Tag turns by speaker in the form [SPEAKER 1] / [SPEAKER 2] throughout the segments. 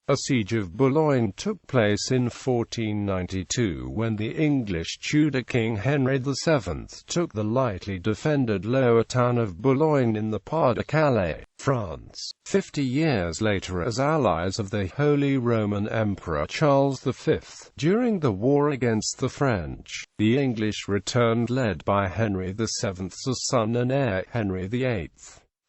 [SPEAKER 1] A siege of Boulogne took place in 1492 when the English Tudor King Henry VII took the lightly defended lower town of Boulogne in the Pas-de-Calais, France. 50 years later, as allies of the Holy Roman Emperor Charles V, during the war against the French, the English returned led by Henry VII's son and heir, Henry VIII.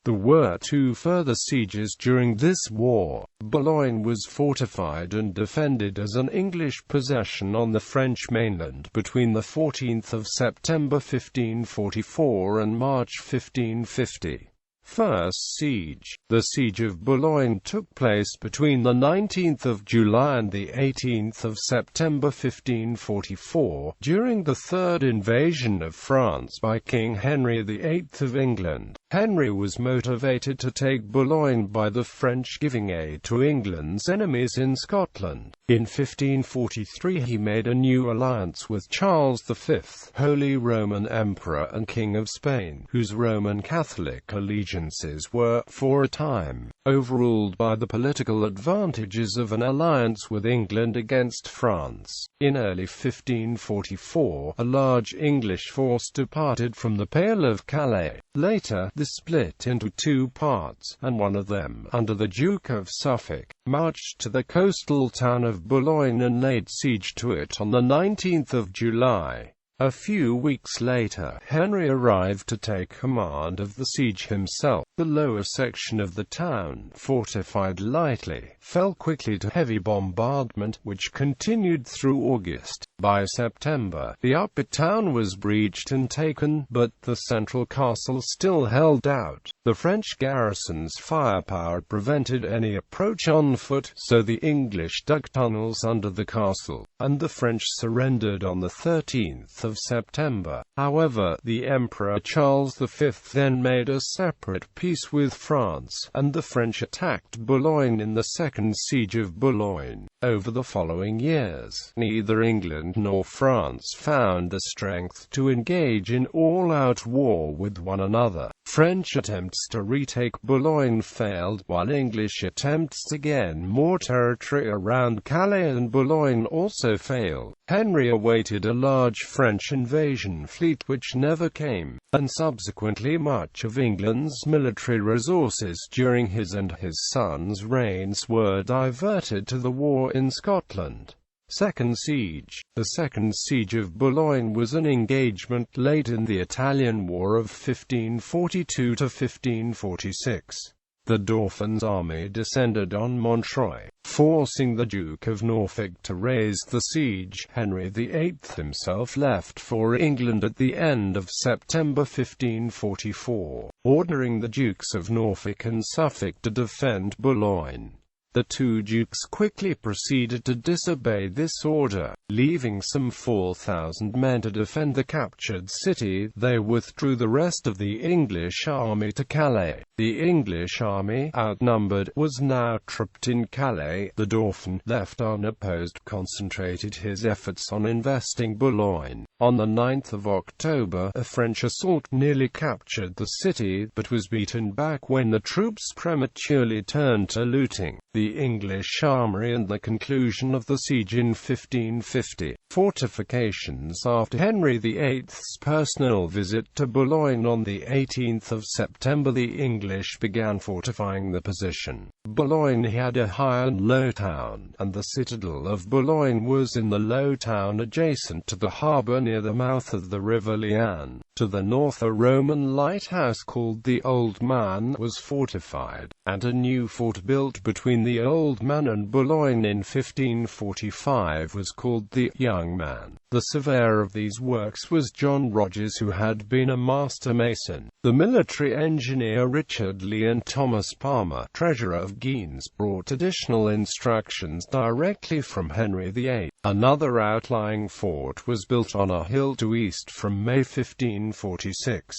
[SPEAKER 1] There were two further sieges during this war. Boulogne was fortified and defended as an English possession on the French mainland between the 14th of September 1544 and March 1550. First siege. The Siege of Boulogne took place between the 19th of July and the 18th of September 1544, during the third invasion of France by King Henry VIII of England. Henry was motivated to take Boulogne by the French giving aid to England's enemies in Scotland. In 1543 he made a new alliance with Charles V, Holy Roman Emperor and King of Spain, whose Roman Catholic allegiances were, for a time, overruled by the political advantages of an alliance with England against France. In early 1544, a large English force departed from the Pale of Calais. Later, this split into two parts, and one of them, under the Duke of Suffolk, marched to the coastal town of Boulogne and laid siege to it on the 19th of July. A few weeks later, Henry arrived to take command of the siege himself. The lower section of the town, fortified lightly, fell quickly to heavy bombardment, which continued through August. By September, the upper town was breached and taken, but the central castle still held out. The French garrison's firepower prevented any approach on foot, so the English dug tunnels under the castle, and the French surrendered on the 13th of September. However, the Emperor Charles V then made a separate peace with France, and the French attacked Boulogne in the Second Siege of Boulogne. Over the following years, neither England nor France found the strength to engage in all-out war with one another. French attempts to retake Boulogne failed, while English attempts to gain more territory around Calais and Boulogne also failed. Henry awaited a large French invasion fleet which never came, and subsequently much of England's military resources during his and his son's reigns were diverted to the war in Scotland. Second Siege. The Second Siege of Boulogne was an engagement late in the Italian War of 1542 to 1546. The Dauphin's army descended on Montreuil, forcing the Duke of Norfolk to raise the siege. Henry VIII himself left for England at the end of September 1544, ordering the Dukes of Norfolk and Suffolk to defend Boulogne. The two dukes quickly proceeded to disobey this order. Leaving some 4,000 men to defend the captured city, they withdrew the rest of the English army to Calais. The English army, outnumbered, was now trapped in Calais. The Dauphin, left unopposed, concentrated his efforts on investing Boulogne. On the 9th of October, a French assault nearly captured the city, but was beaten back when the troops prematurely turned to looting the English armory and the conclusion of the siege in 1550. Fortifications. After Henry VIII's personal visit to Boulogne on the 18th of September, the English began fortifying the position. Boulogne had a high and low town, and the citadel of Boulogne was in the low town adjacent to the harbour near the mouth of the River Liane. To the north, a Roman lighthouse called the Old Man was fortified, and a new fort built between the Old Man and Boulogne in 1545 was called the Young Man. The surveyor of these works was John Rogers, who had been a master mason. The military engineer Richard Lee and Thomas Palmer, treasurer of Guines, brought additional instructions directly from Henry VIII. Another outlying fort was built on a hill to east from May 1546.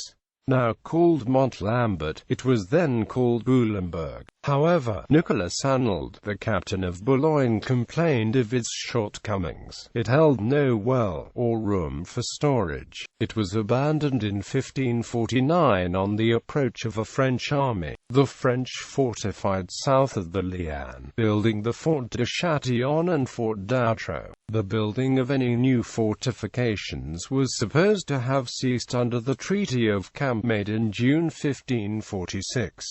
[SPEAKER 1] now called Mont-Lambert. It was then called Boulogne. However, Nicolas Arnold, the captain of Boulogne, complained of its shortcomings. It held no well, or room for storage. It was abandoned in 1549 on the approach of a French army. The French fortified south of the Liane, building the Fort de Châtillon and Fort d'Outre. The building of any new fortifications was supposed to have ceased under the Treaty of Caen made in June 1546.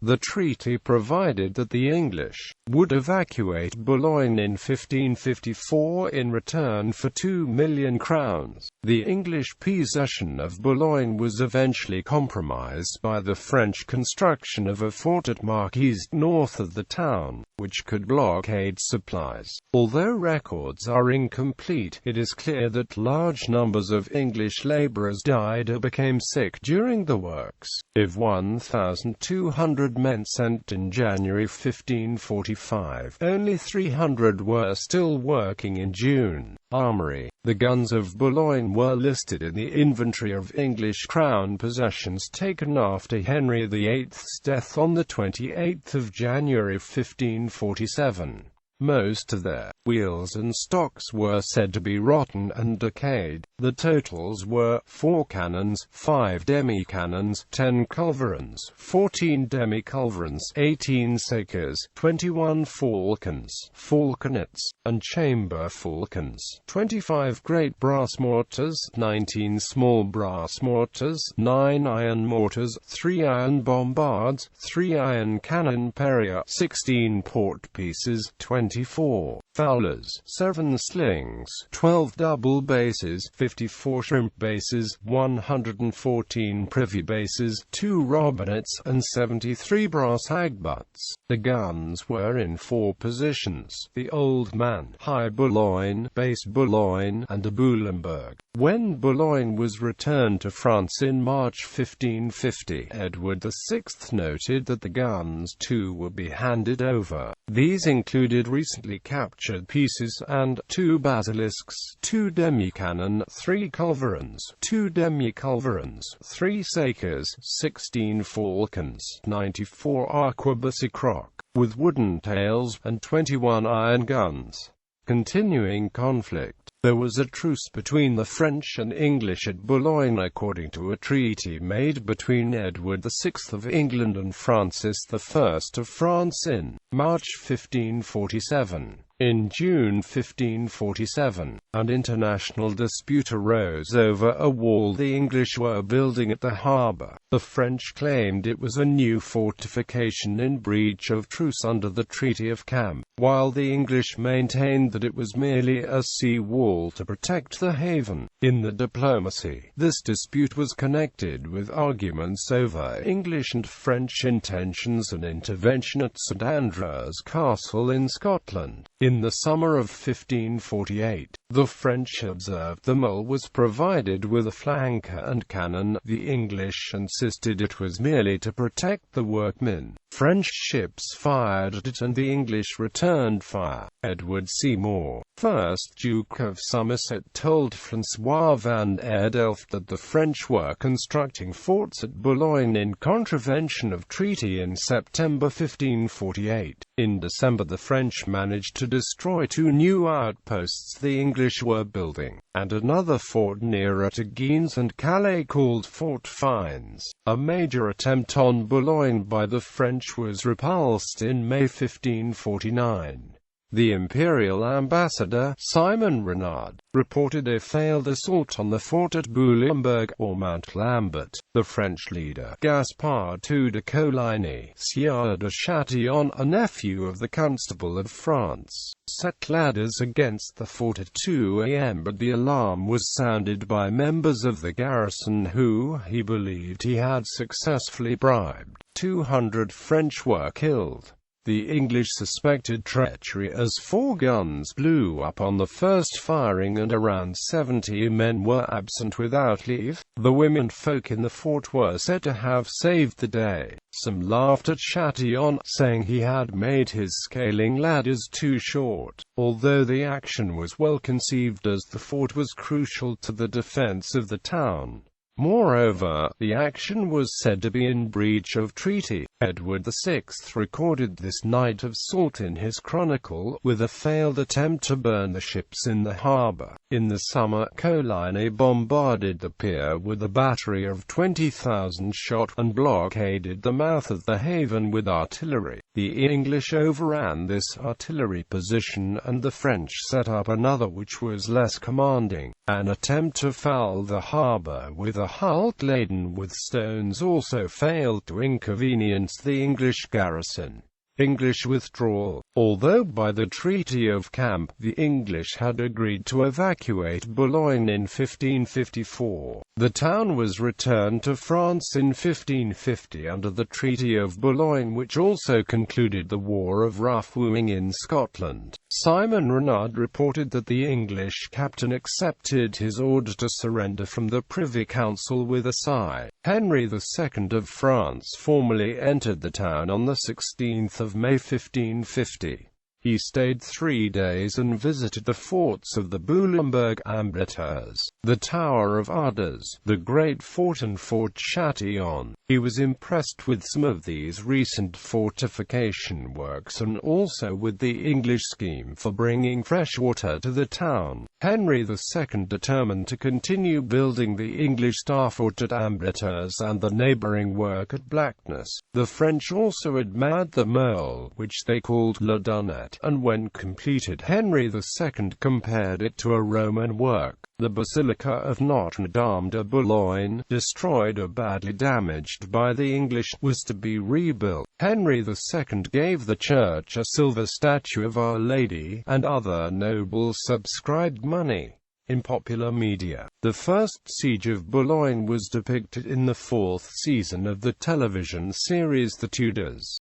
[SPEAKER 1] The treaty provided that the English would evacuate Boulogne in 1554 in return for 2 million crowns. The English possession of Boulogne was eventually compromised by the French construction of a fort at Marquise, north of the town, which could blockade supplies. Although records are incomplete, it is clear that large numbers of English labourers died or became sick during the works. Of 1,200 men sent in January 1545, only 300 were still working in June. Armory. The guns of Boulogne were listed in the inventory of English crown possessions taken after Henry VIII's death on the 28th of January 1547. Most of their wheels and stocks were said to be rotten and decayed. The totals were 4 cannons, 5 demi-cannons, 10 culverins, 14 demi-culverins, 18 sakers, 21 falcons, falconets, and chamber falcons, 25 great brass mortars, 19 small brass mortars, 9 iron mortars, 3 iron bombards, 3 iron cannon Perrier, 16 port pieces, 24 fowlers, 7 slings, 12 double bases, 54 shrimp bases, 114 privy bases, 2 robinets, and 73 brass hagbutts. The guns were in 4 positions: the Old Man, High Boulogne, Base Boulogne, and a Boulogne. When Boulogne was returned to France in March 1550, Edward VI noted that the guns too would be handed over. These included recently captured pieces and 2 basilisks, 2 demi-cannon, 3 culverins, 2 demi-culverins, 3 sakers, 16 falcons, 94 arquebusiers with wooden tails, and 21 iron guns. Continuing conflict. There was a truce between the French and English at Boulogne according to a treaty made between Edward VI of England and Francis I of France in March 1547. In June 1547, an international dispute arose over a wall the English were building at the harbour. The French claimed it was a new fortification in breach of truce under the Treaty of Caen, while the English maintained that it was merely a sea wall to protect the haven. In the diplomacy, this dispute was connected with arguments over English and French intentions and intervention at St Andrews Castle in Scotland. In the summer of 1548, the French observed the mole was provided with a flanker and cannon. The English insisted it was merely to protect the workmen. French ships fired at it and the English returned fire. Edward Seymour, 1st Duke of Somerset, told François van der Delft that the French were constructing forts at Boulogne in contravention of treaty in September 1548. In December the French managed to destroy 2 new outposts the English were building, and another fort nearer to Guines and Calais called Fort Fines. A major attempt on Boulogne by the French was repulsed in May 1549. The imperial ambassador, Simon Renard, reported a failed assault on the fort at Boulogne or Mount Lambert. The French leader, Gaspard de Coligny, Sieur de Châtillon, a nephew of the Constable of France, set ladders against the fort at 2 a.m. but the alarm was sounded by members of the garrison who, he believed he had successfully bribed. 200 French were killed. The English suspected treachery as 4 guns blew up on the first firing and around 70 men were absent without leave. The women folk in the fort were said to have saved the day. Some laughed at Châtillon, saying he had made his scaling ladders too short, although the action was well conceived as the fort was crucial to the defense of the town. Moreover, the action was said to be in breach of treaty. Edward VI recorded this night of salt in his chronicle, with a failed attempt to burn the ships in the harbour. In the summer, Coligny bombarded the pier with a battery of 20,000 shot, and blockaded the mouth of the haven with artillery. The English overran this artillery position, and the French set up another which was less commanding. An attempt to foul the harbour with a hulk laden with stones also failed to inconvenience the English garrison. English withdrawal. Although by the Treaty of Camp, the English had agreed to evacuate Boulogne in 1554, the town was returned to France in 1550 under the Treaty of Boulogne, which also concluded the War of Rough Wooing in Scotland. Simon Renard reported that the English captain accepted his order to surrender from the Privy Council with a sigh. Henry II of France formally entered the town on the 16th of May 1550. He stayed 3 days and visited the forts of the Boulogne Ambleteuse, the Tower of Ardres, the Great Fort and Fort Châtillon. He was impressed with some of these recent fortification works and also with the English scheme for bringing fresh water to the town. Henry II determined to continue building the English star fort at Ambleteuse and the neighbouring work at Blackness. The French also admired the mole, which they called La Dunette, and when completed, Henry II compared it to a Roman work. The Basilica of Notre Dame de Boulogne, destroyed or badly damaged by the English, was to be rebuilt. Henry II gave the church a silver statue of Our Lady, and other nobles subscribed money. In popular media, the first Siege of Boulogne was depicted in the 4th season of the television series The Tudors.